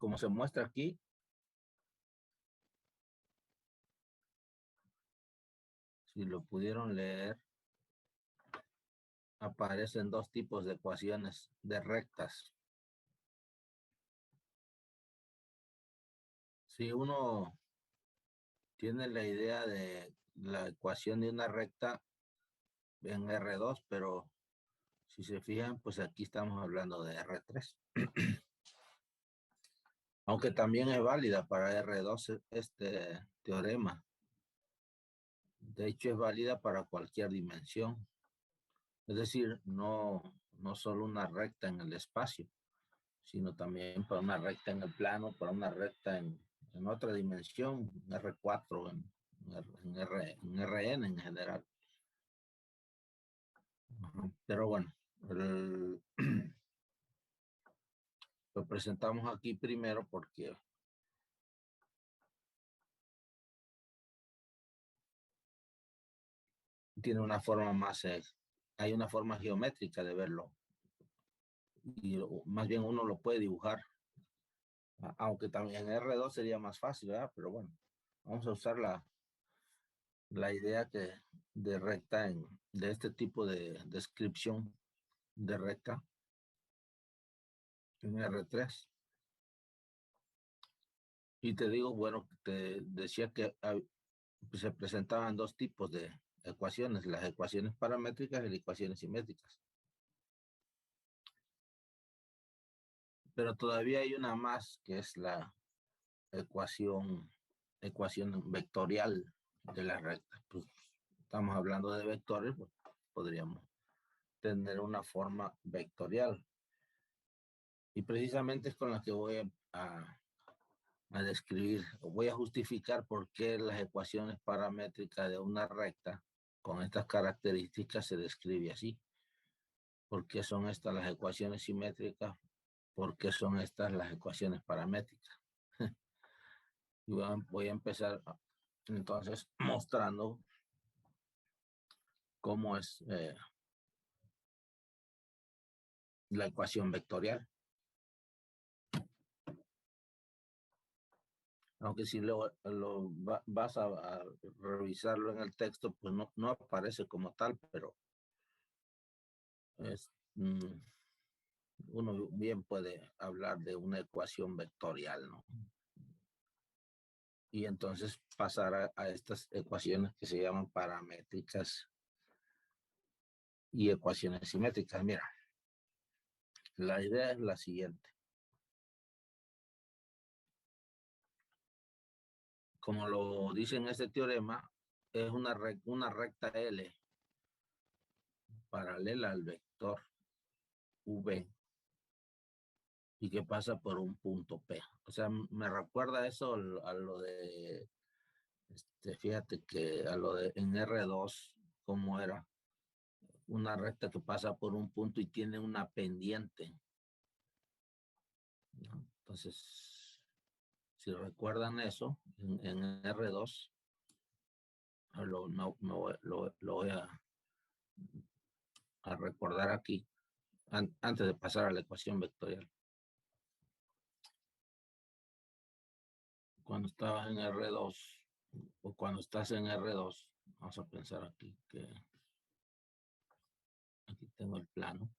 como se muestra aquí, si lo pudieron leer, aparecen dos tipos de ecuaciones de rectas. Si uno tiene la idea de la ecuación de una recta en R2, pero si se fijan, pues aquí estamos hablando de R3. Aunque también es válida para R2 este teorema. De hecho, es válida para cualquier dimensión. Es decir, no solo una recta en el espacio, sino también para una recta en el plano, para una recta en otra dimensión, R4, en Rn en general. Pero bueno, lo presentamos aquí primero porque tiene una forma más, hay una forma geométrica de verlo. Y más bien uno lo puede dibujar. Aunque también en R2 sería más fácil, ¿verdad? Pero bueno, vamos a usar la idea de recta de este tipo de descripción de recta en R3. Y te digo, bueno, te decía que se presentaban dos tipos de ecuaciones, las ecuaciones paramétricas y las ecuaciones simétricas. Pero todavía hay una más, que es la ecuación vectorial de la recta. Pues, estamos hablando de vectores, pues, podríamos tener una forma vectorial. Y precisamente es con la que voy a describir, voy a justificar por qué las ecuaciones paramétricas de una recta con estas características se describe así. ¿Por qué son estas las ecuaciones simétricas? ¿Por qué son estas las ecuaciones paramétricas? Y voy a empezar entonces mostrando cómo es la ecuación vectorial. Aunque si vas a revisarlo en el texto, pues no aparece como tal, pero uno bien puede hablar de una ecuación vectorial, ¿no? Y entonces pasar a estas ecuaciones que se llaman paramétricas y ecuaciones simétricas. Mira, la idea es la siguiente. Como lo dice en este teorema, es una recta L paralela al vector V y que pasa por un punto P. O sea, me recuerda eso a lo de, fíjate que a lo de en R2, ¿cómo era? Una recta que pasa por un punto y tiene una pendiente, ¿no? Entonces, si recuerdan eso, en R2, lo voy a recordar aquí, antes de pasar a la ecuación vectorial. Cuando estabas en R2, o cuando estás en R2, vamos a pensar aquí que aquí tengo el plano.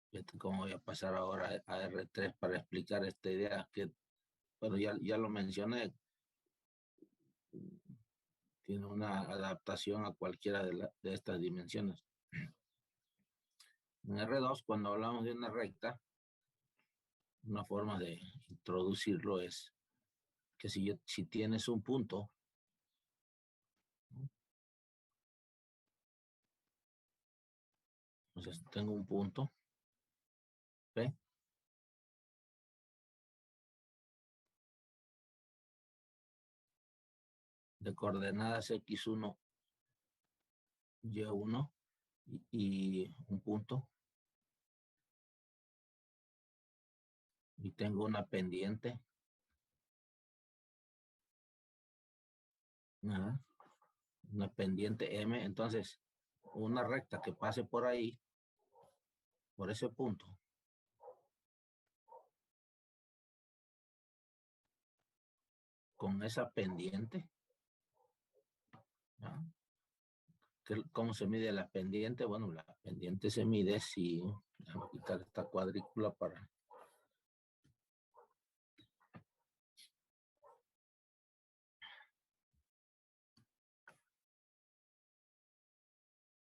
Fíjate cómo voy a pasar ahora a R3 para explicar esta idea que, bueno, ya lo mencioné. Tiene una adaptación a cualquiera de estas dimensiones. En R2, cuando hablamos de una recta, una forma de introducirlo es que si tienes un punto, ¿no? Entonces tengo un punto P, de coordenadas X1, Y1 y un punto. Y tengo una pendiente. Una pendiente M. Entonces, una recta que pase por ahí, por ese punto, con esa pendiente. ¿Ya? ¿Cómo se mide la pendiente? Bueno, la pendiente se mide si, voy a quitar esta cuadrícula para...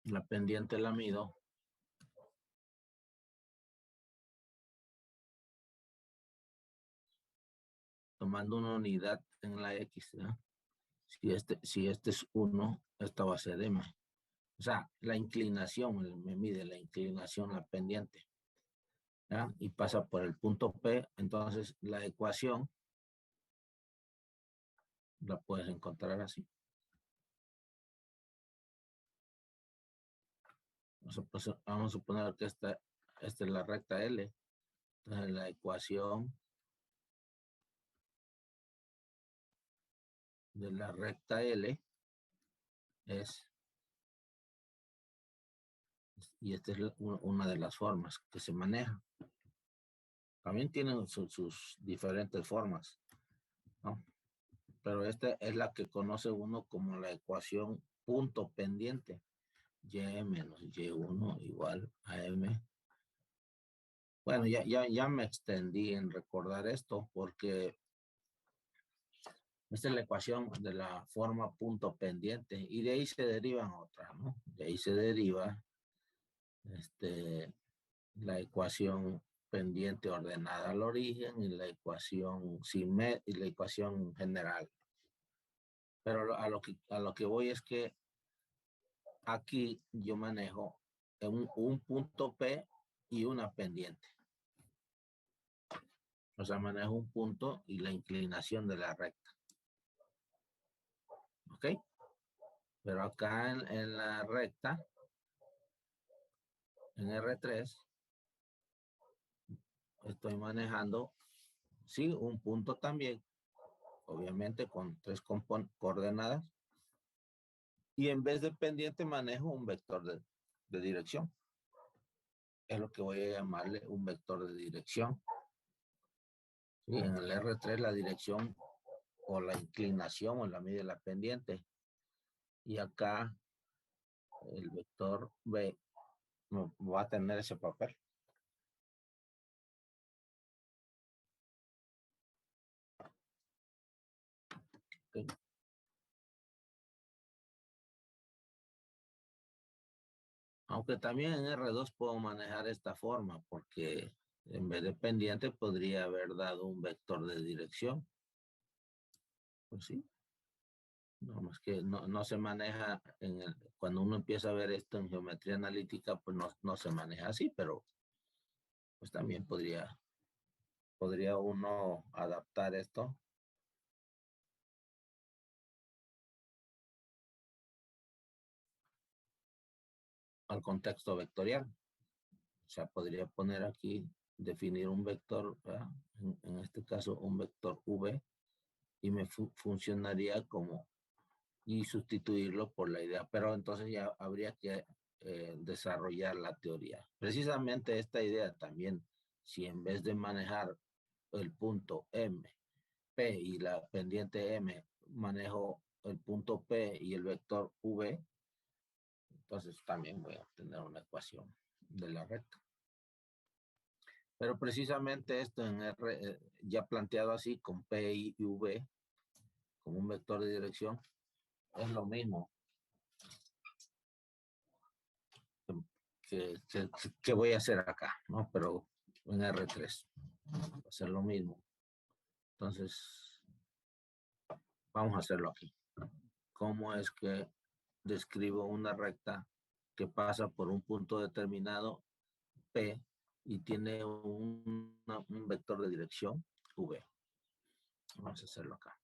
La pendiente la mido tomando una unidad en la X, ¿no? Si este es 1, esta va a ser M. O sea, la inclinación, me mide la inclinación, la pendiente, ¿ya? Y pasa por el punto P, entonces la ecuación la puedes encontrar así. Vamos a suponer que esta es la recta L. Entonces la ecuación de la recta L es, y esta es una de las formas que se maneja. También tienen sus diferentes formas, ¿no? Pero esta es la que conoce uno como la ecuación punto pendiente. Y menos Y1 igual a M. Bueno, ya me extendí en recordar esto porque esta es la ecuación de la forma punto pendiente y de ahí se derivan otras, ¿no? De ahí se deriva la ecuación pendiente ordenada al origen y la ecuación y la ecuación general. Pero a lo que voy es que aquí yo manejo un punto P y una pendiente. O sea, manejo un punto y la inclinación de la recta. ¿Ok? Pero acá en la recta, en R3, estoy manejando, sí, un punto también, obviamente con 3 coordenadas. Y en vez de pendiente manejo un vector de dirección. Es lo que voy a llamarle un vector de dirección. ¿Sí? En el R3 la dirección o la inclinación o la mide la pendiente. Y acá el vector B va a tener ese papel. ¿Okay? Aunque también en R2 puedo manejar esta forma porque en vez de pendiente podría haber dado un vector de dirección. Pues sí. No, más que no se maneja cuando uno empieza a ver esto en geometría analítica, pues no se maneja así, pero pues también podría uno adaptar esto al contexto vectorial. O sea, podría poner aquí, definir un vector, en este caso un vector V, y me funcionaría como, y sustituirlo por la idea. Pero entonces ya habría que desarrollar la teoría. Precisamente esta idea también, si en vez de manejar el punto M, P y la pendiente M, manejo el punto P y el vector V, entonces también voy a obtener una ecuación de la recta. Pero precisamente esto en R, ya planteado así con P y V, como un vector de dirección, es lo mismo que voy a hacer acá, ¿no? Pero en R3 va a ser lo mismo. Entonces, vamos a hacerlo aquí. ¿Cómo es que describo una recta que pasa por un punto determinado P y tiene un vector de dirección V? Vamos a hacerlo acá.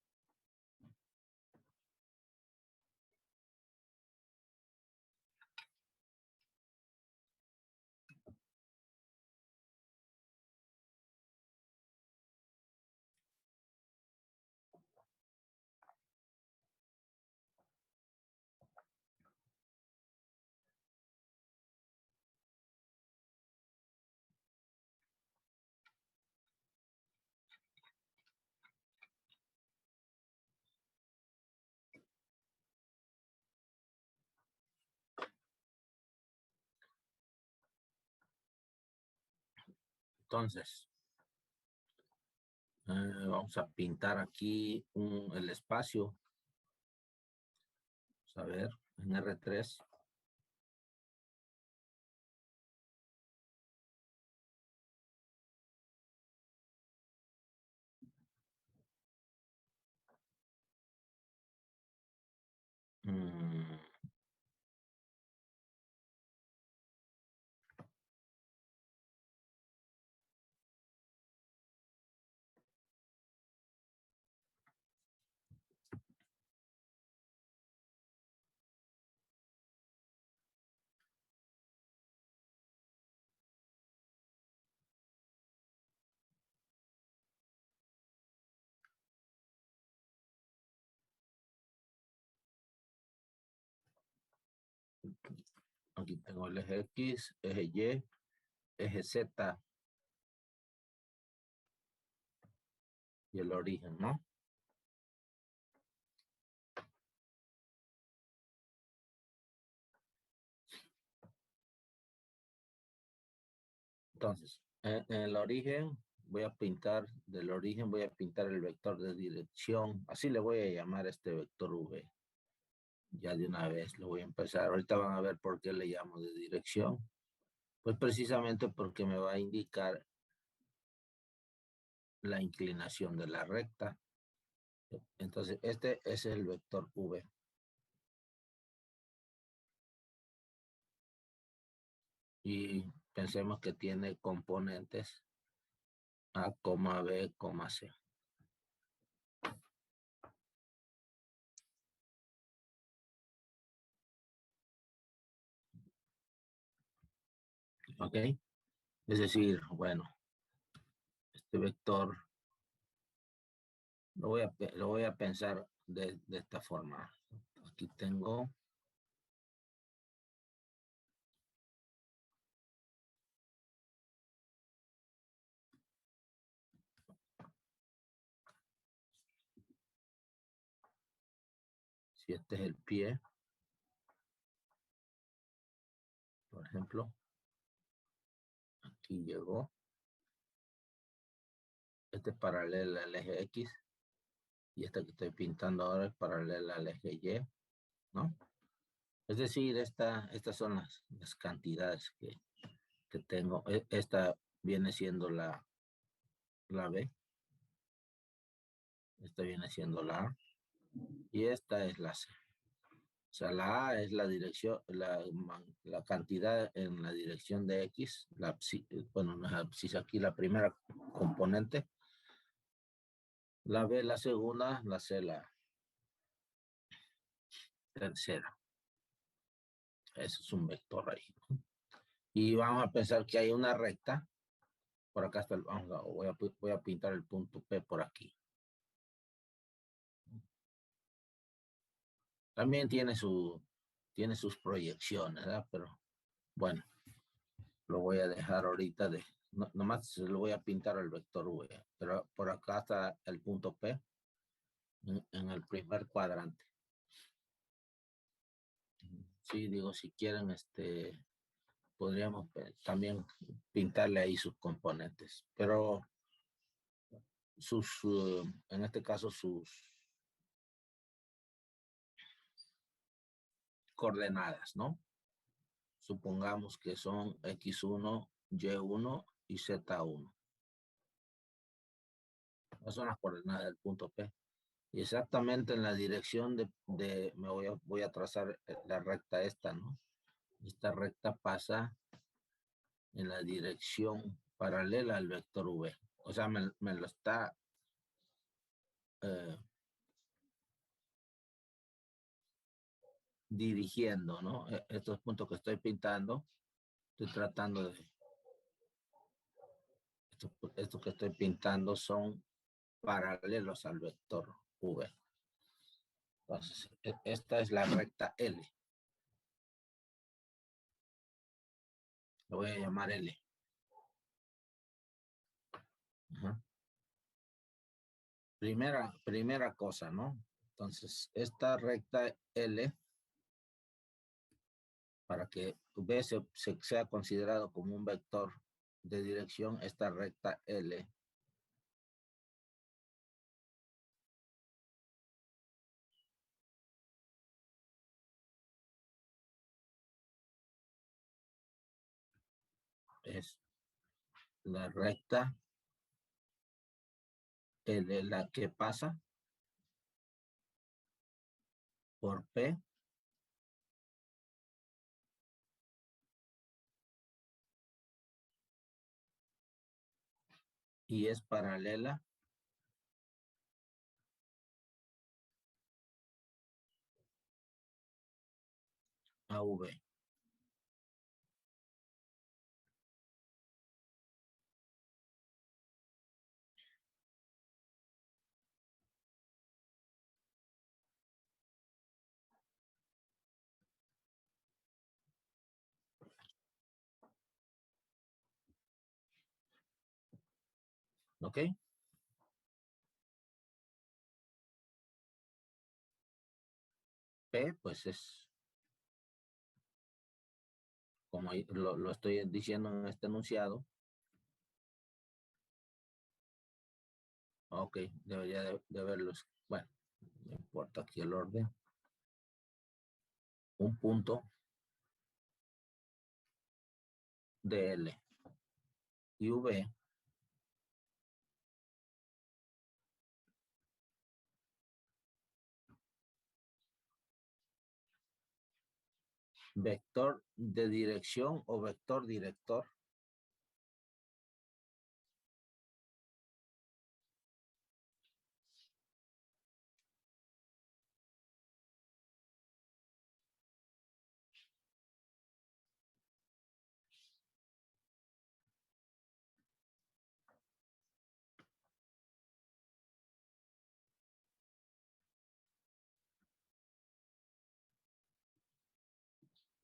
Entonces, vamos a pintar aquí el espacio. Vamos a ver, en R3. Aquí tengo el eje X, eje Y, eje Z y el origen, ¿no? Entonces, en el origen voy a pintar, del origen voy a pintar el vector de dirección, así le voy a llamar a este vector V. Ya de una vez lo voy a empezar. Ahorita van a ver por qué le llamo de dirección. Pues precisamente porque me va a indicar la inclinación de la recta. Entonces, este es el vector V. Y pensemos que tiene componentes A, B, C. ¿Ok? Es decir, bueno, este vector lo voy a pensar de esta forma. Aquí tengo si este es el pie, por ejemplo, aquí llegó, este es paralelo al eje X y esta que estoy pintando ahora es paralela al eje Y, ¿no? Es decir, estas son las cantidades que tengo. Esta viene siendo la B, esta viene siendo la A y esta es la C. O sea, la A es la dirección, la cantidad en la dirección de X, bueno, no es abscisa aquí, la primera componente, la B la segunda, la C la tercera. Eso es un vector ahí, ¿no? Y vamos a pensar que hay una recta, por acá está, voy a pintar el punto P por aquí. También tiene sus proyecciones, ¿verdad? Pero bueno, lo voy a dejar ahorita nomás se lo voy a pintar al vector V, pero por acá está el punto P en el primer cuadrante. Sí, digo, si quieren, podríamos también pintarle ahí sus componentes, pero en este caso, sus coordenadas, ¿no? Supongamos que son X1, Y1 y Z1. Esas son las coordenadas del punto P. Y exactamente en la dirección voy a trazar la recta esta, ¿no? Esta recta pasa en la dirección paralela al vector V. O sea, me lo está dirigiendo, ¿no? Estos puntos que estoy pintando, estoy tratando de... Estos que estoy pintando son paralelos al vector V. Entonces, esta es la recta L. Lo voy a llamar L. Ajá. Primera cosa, ¿no? Entonces, esta recta L, para que V sea considerado como un vector de dirección esta recta L es la recta L, la que pasa por P y es paralela a V. ¿Ok? P, pues es, como lo estoy diciendo en este enunciado. Ok, debería de verlos. Bueno, no importa aquí el orden. Un punto de L y V vector de dirección o vector director.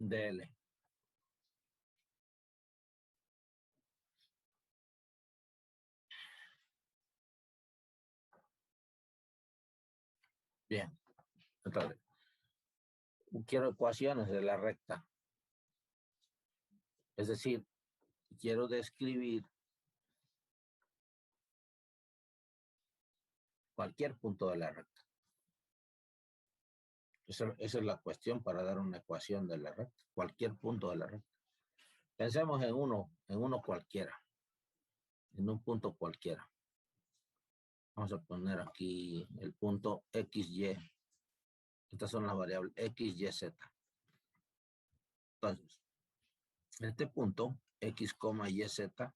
De L. Bien, entonces, quiero ecuaciones de la recta. Es decir, quiero describir cualquier punto de la recta. Esa es la cuestión para dar una ecuación de la recta. Cualquier punto de la recta. Pensemos en uno cualquiera. En un punto cualquiera. Vamos a poner aquí el punto XY. Estas son las variables X, Y, Z. Entonces, este punto, X, Y, Z,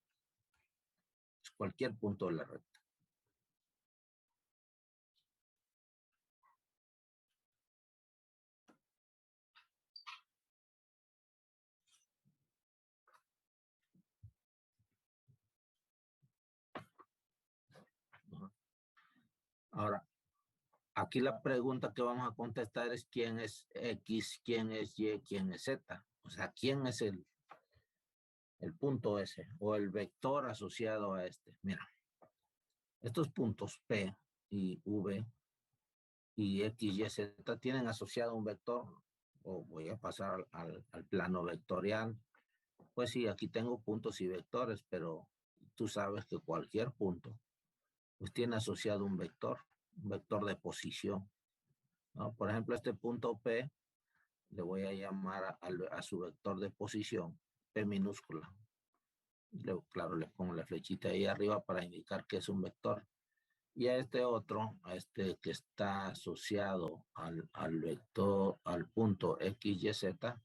es cualquier punto de la recta. Ahora, aquí la pregunta que vamos a contestar es quién es X, quién es Y, quién es Z. O sea, quién es el punto S o el vector asociado a este. Mira, estos puntos P y V y X, Y, Z tienen asociado un vector, o voy a pasar al plano vectorial. Pues sí, aquí tengo puntos y vectores, pero tú sabes que cualquier punto pues tiene asociado un vector de posición, ¿no? Por ejemplo, este punto P le voy a llamar a su vector de posición P minúscula. Claro, le pongo la flechita ahí arriba para indicar que es un vector. Y a este otro, a este que está asociado al vector, al punto X, Y, Z,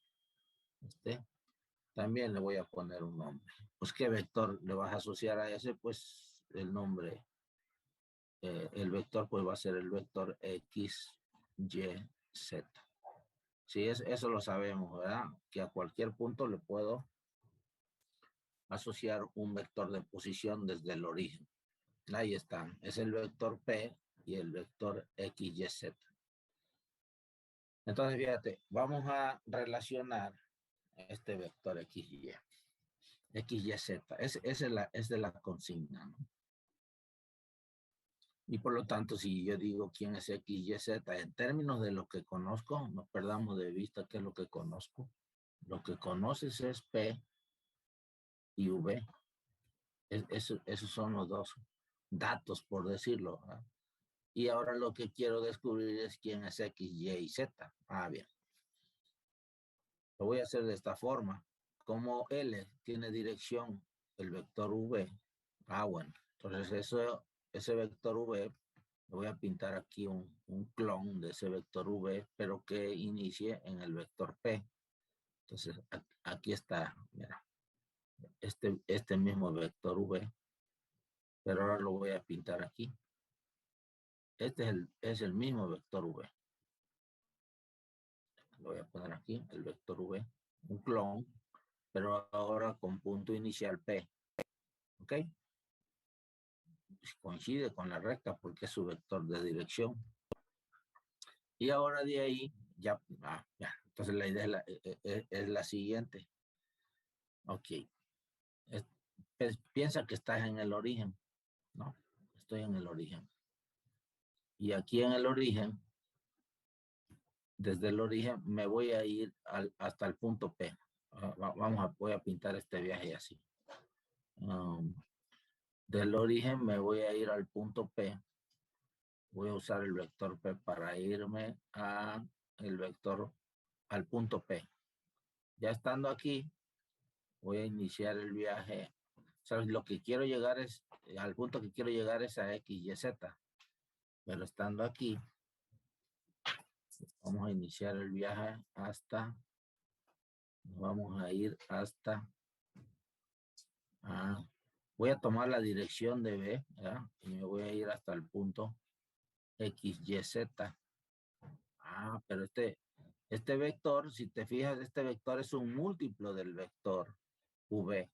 también le voy a poner un nombre. Pues, ¿qué vector le vas a asociar a ese? Pues el nombre, el vector pues va a ser el vector X, Y, Z. Sí, eso lo sabemos, ¿verdad? Que a cualquier punto le puedo asociar un vector de posición desde el origen. Ahí están. Es el vector P y el vector X, Y, Z. Entonces, fíjate, vamos a relacionar este vector X, Y. X, Y, Z. Es de la consigna, ¿no? Y por lo tanto, si yo digo quién es X, Y, Z, en términos de lo que conozco, no perdamos de vista qué es lo que conozco. Lo que conoces es P y V. Esos son los dos datos, por decirlo. ¿Ah? Y ahora lo que quiero descubrir es quién es X, Y y Z. Ah, bien. Lo voy a hacer de esta forma. Como L tiene dirección el vector V. Ah, bueno. Entonces ese vector V, le voy a pintar aquí un clon de ese vector V, pero que inicie en el vector P. Entonces aquí está, mira, este mismo vector V, pero ahora lo voy a pintar aquí. Este es el mismo vector V. Lo voy a poner aquí, el vector V, un clon, pero ahora con punto inicial P. ¿Ok? Coincide con la recta porque es su vector de dirección. Y ahora de ahí, ya. Entonces la idea es la siguiente. Ok. Piensa que estás en el origen, ¿no? Estoy en el origen. Y aquí en el origen, desde el origen, me voy a ir hasta el punto P. Voy a pintar este viaje así. Del origen me voy a ir al punto P. Voy a usar el vector P para irme al punto P. Ya estando aquí, voy a iniciar el viaje. ¿Sabes? Lo que quiero llegar al punto que quiero llegar es a X, Y, Z. Pero estando aquí, vamos a iniciar el viaje vamos a ir hasta, voy a tomar la dirección de B, ¿verdad? Y me voy a ir hasta el punto X, Y, Z. Pero este vector, si te fijas, este vector es un múltiplo del vector V,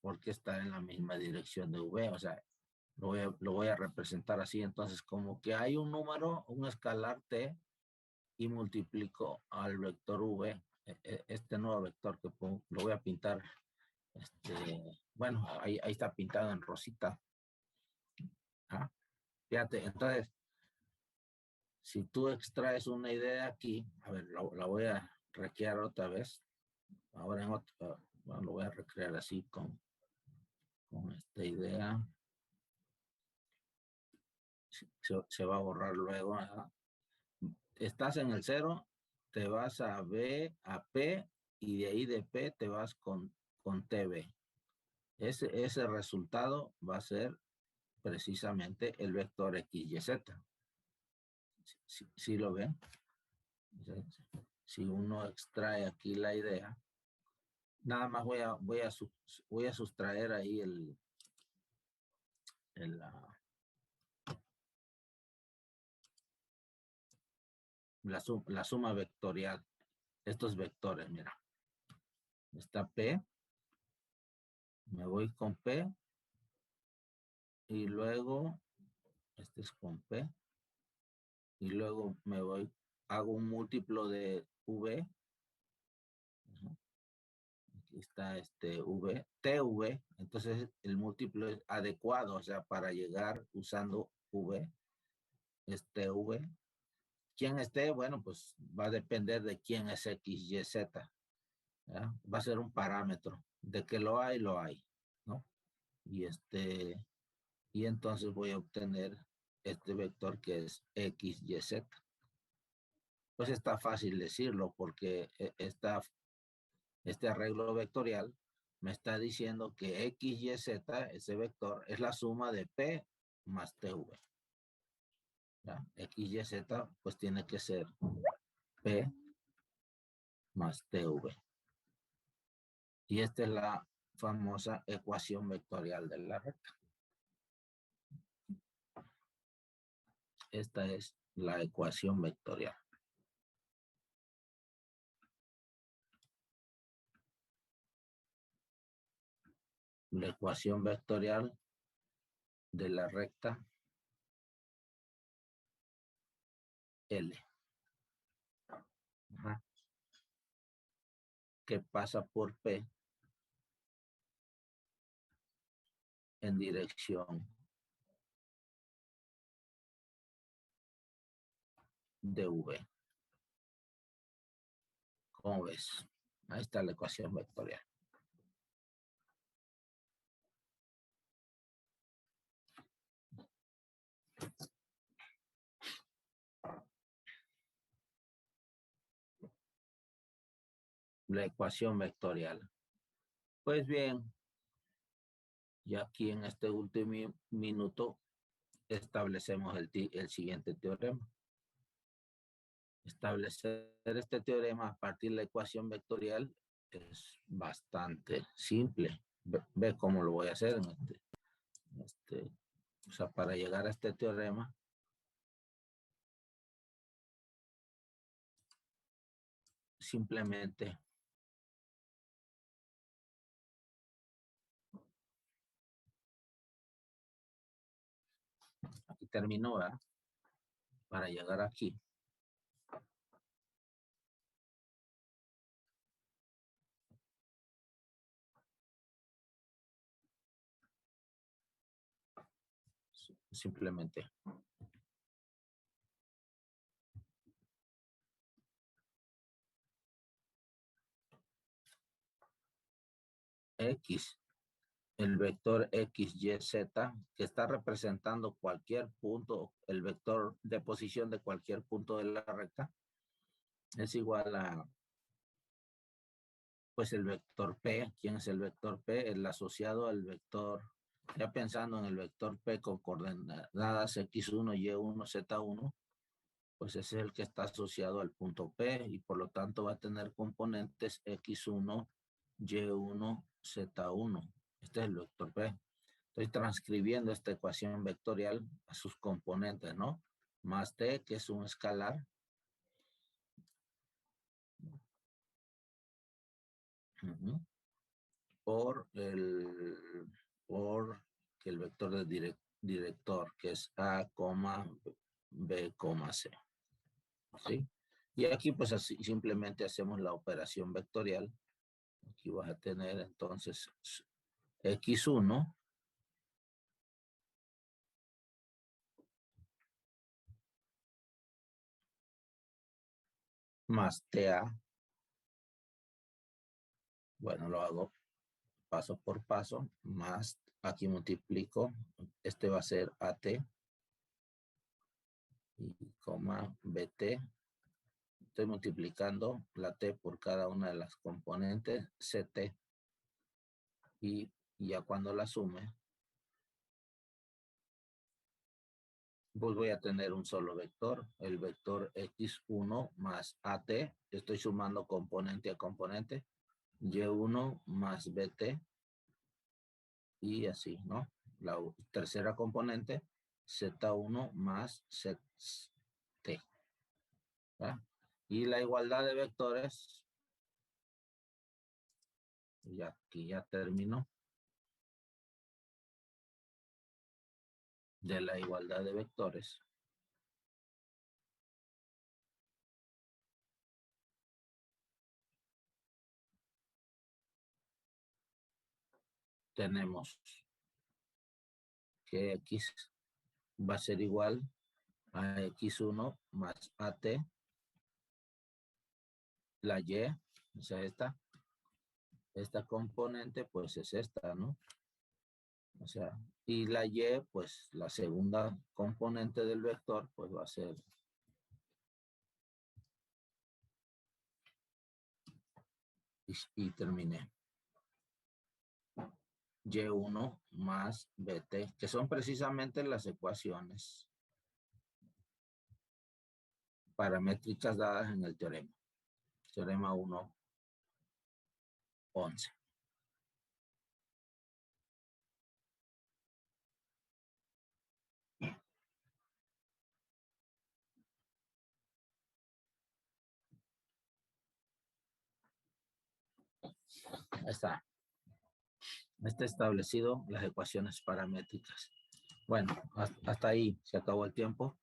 porque está en la misma dirección de V, o sea, lo voy a representar así. Entonces, como que hay un número, un escalar T, y multiplico al vector V, este nuevo vector que lo voy a pintar, bueno, ahí está pintado en rosita. Fíjate, entonces, si tú extraes una idea aquí, a ver, la voy a recrear otra vez. Ahora bueno, lo voy a recrear así con esta idea. Se va a borrar luego. Estás en el 0, te vas a B, a P, y de ahí de P te vas con TB. Ese resultado va a ser precisamente el vector X, Y, Z. ¿Sí lo ven? Si uno extrae aquí la idea, nada más voy a sustraer ahí la suma vectorial. Estos vectores, mira. Está P, me voy con P, y luego, este es con P, y luego hago un múltiplo de V. Aquí está V, TV, entonces el múltiplo es adecuado, o sea, para llegar usando V, es TV. ¿Quién esté? Bueno, pues va a depender de quién es X, Y, Z. ¿Ya? Va a ser un parámetro. De que lo hay, ¿no? Y entonces voy a obtener este vector que es X, Y, Z. Pues está fácil decirlo porque este arreglo vectorial me está diciendo que X, Y, Z, ese vector, es la suma de P más TV. ¿Ya? X, Y, Z, pues tiene que ser P más TV. Y esta es la famosa ecuación vectorial de la recta. Esta es la ecuación vectorial. La ecuación vectorial de la recta L. Que pasa por P en dirección de V. ¿Cómo ves? Ahí está la ecuación vectorial. la ecuación vectorial. Pues bien, y aquí en este último minuto establecemos el siguiente teorema. Establecer este teorema a partir de la ecuación vectorial es bastante simple. Ve cómo lo voy a hacer en o sea, para llegar a este teorema, simplemente aquí terminó, ¿verdad? Para llegar aquí. Simplemente X, el vector X, Y, Z, que está representando cualquier punto, el vector de posición de cualquier punto de la recta, es igual a, pues, el vector P. ¿Quién es el vector P? El asociado al vector, ya pensando en el vector P con coordenadas X1, Y1, Z1, pues ese es el que está asociado al punto P y por lo tanto va a tener componentes X1, Y1, Z1. Este es el vector P. Estoy transcribiendo esta ecuación vectorial a sus componentes, ¿no? Más T, que es un escalar. Por el vector de director, que es A, B, C. ¿Sí? Y aquí pues así simplemente hacemos la operación vectorial. Aquí vas a tener entonces X1 más TA. Bueno, lo hago paso por paso, más aquí multiplico. Este va a ser AT y coma BT. Estoy multiplicando la T por cada una de las componentes CT. Y ya cuando la sume, pues voy a tener un solo vector, el vector X1 más AT. Estoy sumando componente a componente. Y1 más BT. Y así, ¿no? La tercera componente, Z1 más ZT. ¿verdad? Y la igualdad de vectores, ya aquí ya terminó. De la igualdad de vectores, tenemos que X va a ser igual a X1 más AT, la Y, o sea, esta componente, pues es esta, ¿no? O sea, y la Y, pues la segunda componente del vector, pues va a ser y terminé. Y1 más BT, que son precisamente las ecuaciones paramétricas dadas en el teorema. Teorema 1.11. Ahí está. Está establecido las ecuaciones paramétricas. Bueno, hasta ahí se acabó el tiempo.